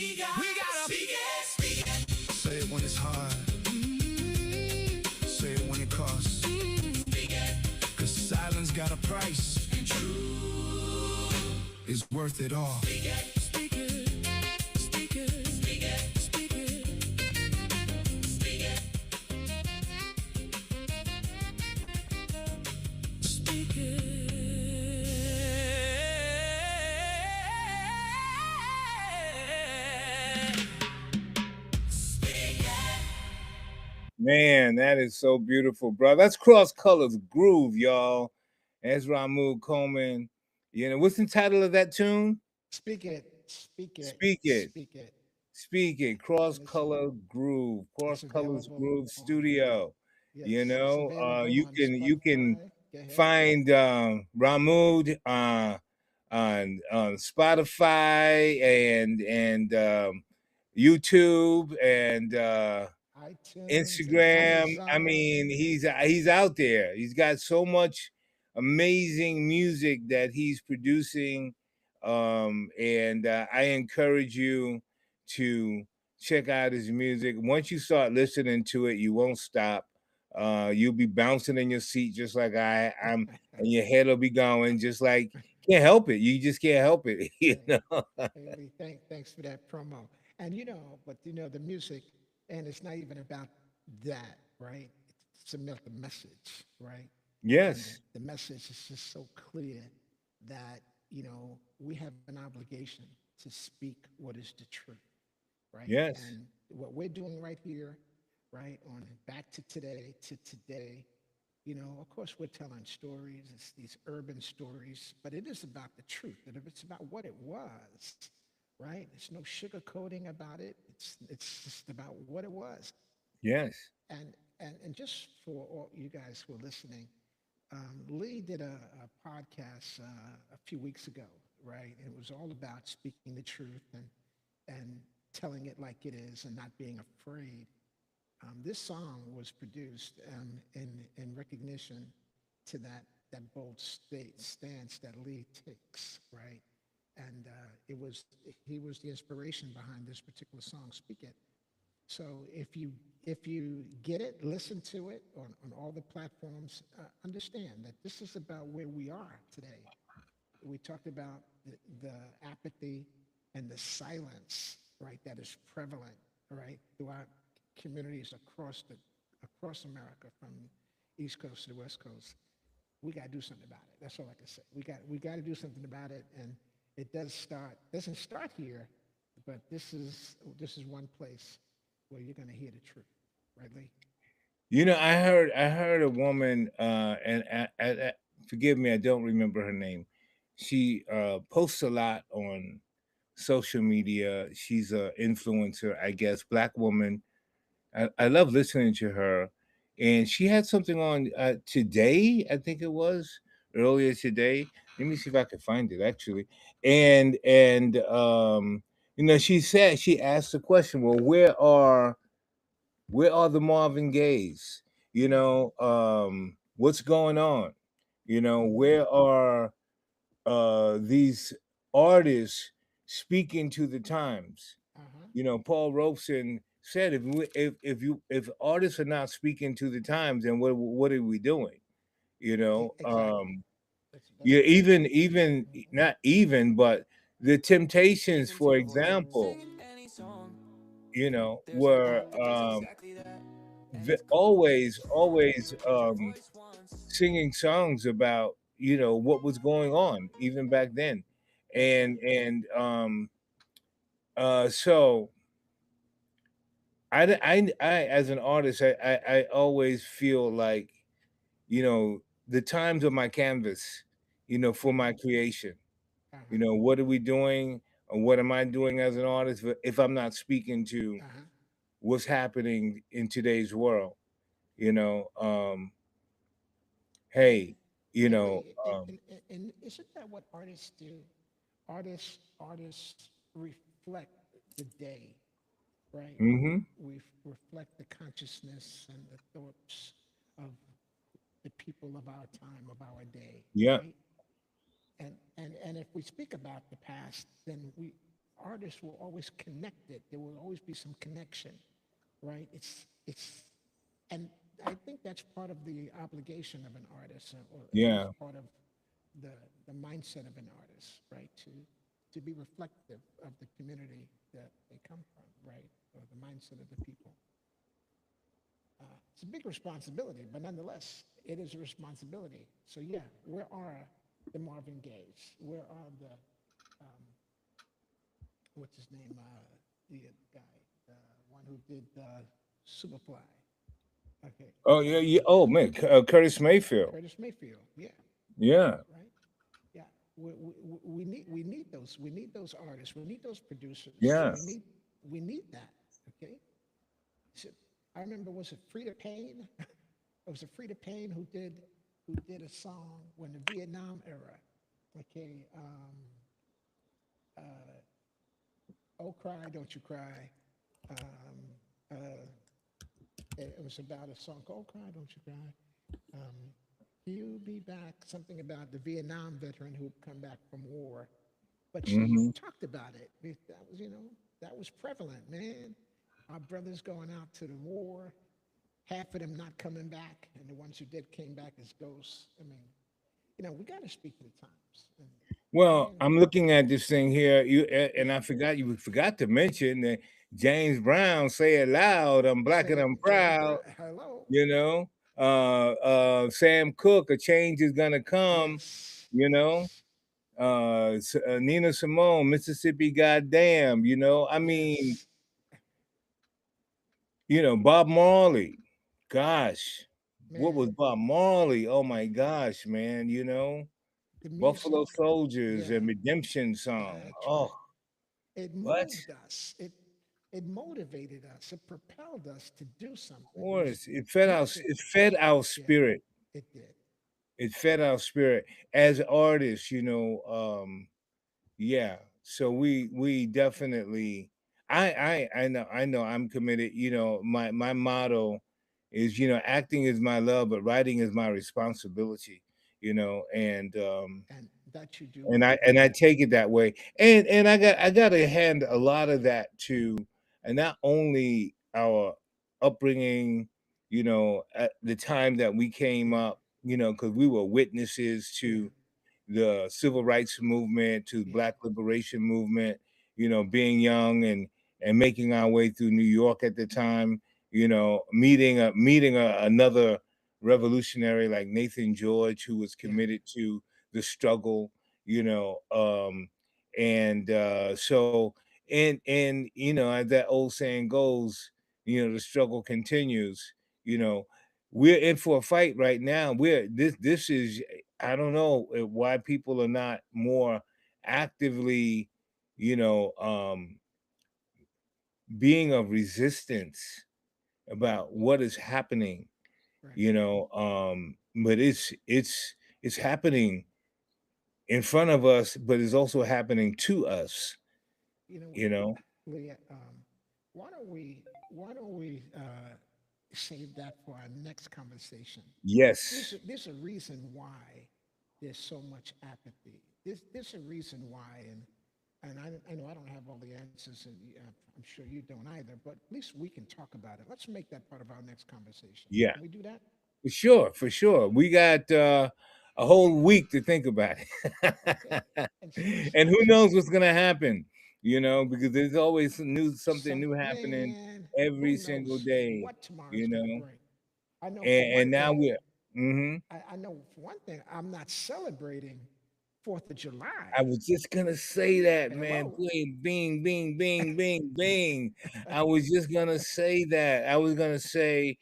We gotta speak it. Say it when it's hard. Say it when it costs. Cause silence got a price. And truth is worth it all. Speak it. Speak it. Speak it. Speak it. Speak it. Speak it. Speak it. Man, that is so beautiful, bro. That's Cross Colors Groove, y'all. That's Ramu Coleman. You know, what's the title of that tune? Speak it. Speak it. Speak it. Speak it. Speak it. Cross Color Groove. Cross Colors Groove Studio. Yes, you know, you Spotify. can find Ramud on Spotify and YouTube and iTunes, Instagram. I mean, he's out there. He's got so much amazing music that he's producing, and I encourage you to check out his music. Once you start listening to it, you won't stop. You'll be bouncing in your seat just like I'm, and your head will be going just like can't help it. You just can't help it. You know. Thanks for that promo. And but the music, and it's not even about that, right? It's about the message, right? Yes. And the message is just so clear that we have an obligation to speak what is the truth, right? Yes. And what we're doing right here, right, on Back to Today, of course we're telling stories, it's these urban stories, but it is about the truth. And if it's about what it was, right? There's no sugarcoating about it. It's just about what it was. Yes. And just for all you guys who are listening, Lee did a podcast a few weeks ago, right? And it was all about speaking the truth and telling it like it is and not being afraid. This song was produced in recognition to that bold stance that Lee takes, right? And he was the inspiration behind this particular song, Speak It. So if you get it, listen to it on all the platforms, understand that this is about where we are today. We talked about the apathy and the silence, right, that is prevalent, right, throughout communities across America, from East Coast to the West Coast. We got to do something about it. That's all I can say. We got to do something about it, and it doesn't start here, but this is one place where you're going to hear the truth, right, Lee? I heard a woman, and forgive me, I don't remember her name. She posts a lot on social media. She's an influencer, I guess, Black woman. I love listening to her, and she had something on today. I think it was earlier today. Let me see if I can find it actually. And she asked the question, well, where are the Marvin Gayes? What's going on? Where are these artists speaking to the times? Paul Robeson said, if artists are not speaking to the times, then what are we doing? Exactly. Yeah, even not even, but the Temptations, for example, were always singing songs about what was going on even back then, and so I as an artist, I always feel like the times of my canvas, for my creation. What are we doing, or what am I doing as an artist if I'm not speaking to what's happening in today's world? Hey, and isn't that what artists do? Artists reflect the day, right? We reflect the consciousness and the thoughts of the people of our time, of our day. Yeah. Right? And if we speak about the past, then artists will always connect it. There will always be some connection, right? And I think that's part of the obligation of an artist, or at least Yeah. part of the the mindset of an artist, right? To be reflective of the community that they come from, right? Or the mindset of the people. It's a big responsibility, but nonetheless, it is a responsibility. So yeah, where are the Marvin Gayes? Where are the what's his name? The guy, the one who did Superfly. Okay, Oh yeah, yeah. Oh man, Curtis Mayfield. Curtis Mayfield. Yeah, Yeah. right. Yeah, we need those artists. We need those producers. Yes. We need that. Okay. So, I remember, was it Frida Payne? It was a Frida Payne who did a song when the Vietnam era. Okay. Oh, cry, don't you cry. Um, uh, it was about a song. Oh, cry, don't you cry. You'll be back. Something about the Vietnam veteran who come back from war, but she Hmm. talked about it. That was, that was prevalent, man. Our brothers going out to the war, half of them not coming back, and the ones who did came back as ghosts. I mean, we got to speak to the times. And Well, man, I'm looking at this thing here. And I forgot you forgot to mention that James Brown say it loud. I'm black and say, I'm James proud. Brown, hello. You know. Sam Cooke, a change is gonna come. Yes, You know. yes, Nina Simone, Mississippi, goddamn. I mean, yes, Bob Marley. Gosh, what was man. Bob Marley? Oh my gosh, man. The music, Buffalo Soldiers yeah, and Redemption Song. that's Oh, right. It what? moved us. It motivated us. It propelled us to do Of something. course, Music, it fed our yeah, spirit. it did. It fed our spirit as artists. Yeah. So we definitely. I know I'm committed. My motto is acting is my love, but writing is my responsibility. And And that you do and I every and I day. take it that way. And I got to hand a lot of that to, and not only our upbringing, at the time that we came Yeah, up, because we were witnesses yeah, to the civil rights movement, to the yeah, black liberation movement, being young and making our way through New York at the time, another revolutionary like Nathan George, who was yeah, committed to the struggle, you know, um, and so and as that old saying goes, the struggle continues. You know, we're in for a fight right now. This is, I don't know why people are not more actively, you know, um, being of resistance about what is happening. right. But it's happening in front of us, but it's also happening to us. You know what, You know, Leah? Why don't we save that for our next conversation? yes, There's a reason why there's so much apathy. There's a reason why, and I know I don't have all the answers, and I'm sure you don't either. But at least we can talk about it. Let's make that part of our next conversation. yeah, Can we do that? for sure, for sure. We got a whole week to think about Okay. it, And see, and who knows what's gonna happen? Because there's always something some new happening man, every who single knows day. what tomorrow's You going to know, bring? I know for and one now thing. we're. Mhm. I know for one thing. I'm not celebrating Fourth of July. I was just gonna say that, man. Hello. Bing, bing, bing, bing, bing, bing. I was just gonna say that. I was gonna say,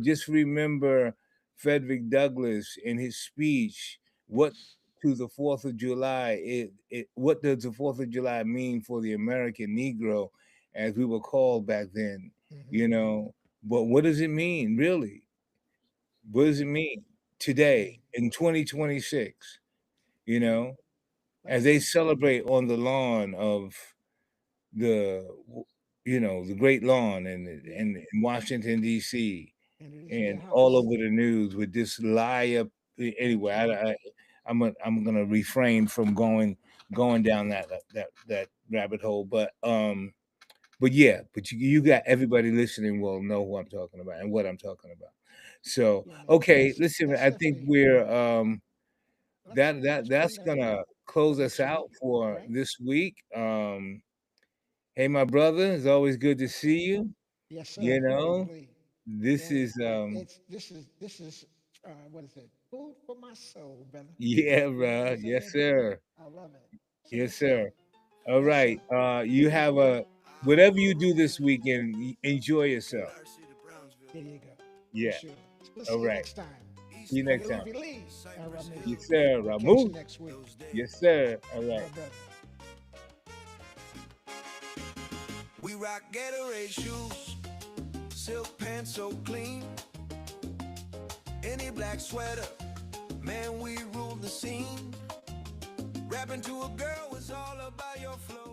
just remember Frederick Douglass in his speech. What Yes. to the Fourth of July? What does the Fourth of July mean for the American Negro, as we were called back then? Hmm. You know, but what does it mean, really? What does it Yeah. mean Yeah. today in 2026? You Yeah. know, as Let's. they celebrate on the lawn of the the great lawn Yeah. in Washington D.C. And it is their and all house. over the news with this lie up. Anyway, That's right. I'm gonna refrain from going going down that rabbit hole. But yeah, but you got everybody listening will know who I'm talking about and what I'm talking about. So Yeah, man. okay, listen, That's I think definitely. we're Let's that's bring that gonna for close us this out week, for right? this week. Hey, my brother, it's always good to see you. Yes, sir. You know, Indeed. this And is this is what is it? Food for my soul, brother. yeah, You know what I'm bro. Yes, saying? sir. I love it. So Yes, yes, sir. sir. All Yes, right. sir. You Hey, have a whatever you do this weekend, enjoy yourself. there you go. For Yeah. sure. We'll All see you right. next time. See you On next time. Leafy Lee. All right, Yes, Nation. sir. We'll catch you Ramu. next week. Yes, sir. All All right. right, brother. We rock Gatorade shoes, silk pants so clean. Any black sweater, man, we rule the scene. Rapping to a girl was all about your flow.